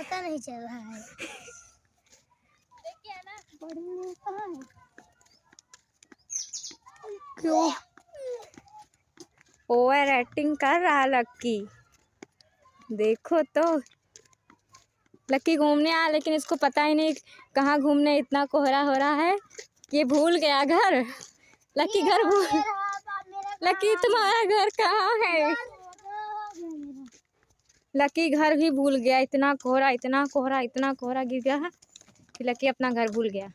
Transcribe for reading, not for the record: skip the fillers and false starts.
पता नहीं चल रहा है। देखिए ना बड़ी कहाँ है? क्यों ओवर एक्टिंग कर रहा लक्की? देखो तो लक्की घूमने आया लेकिन इसको पता ही नहीं कहाँ घूमने, इतना कोहरा हो रहा है ये भूल गया घर। लक्की घर भूल, लक्की तुम्हारा घर कहाँ है? लक्की घर भी भूल गया, इतना कोहरा इतना कोहरा इतना कोहरा गिर गया है कि लक्की अपना घर भूल गया।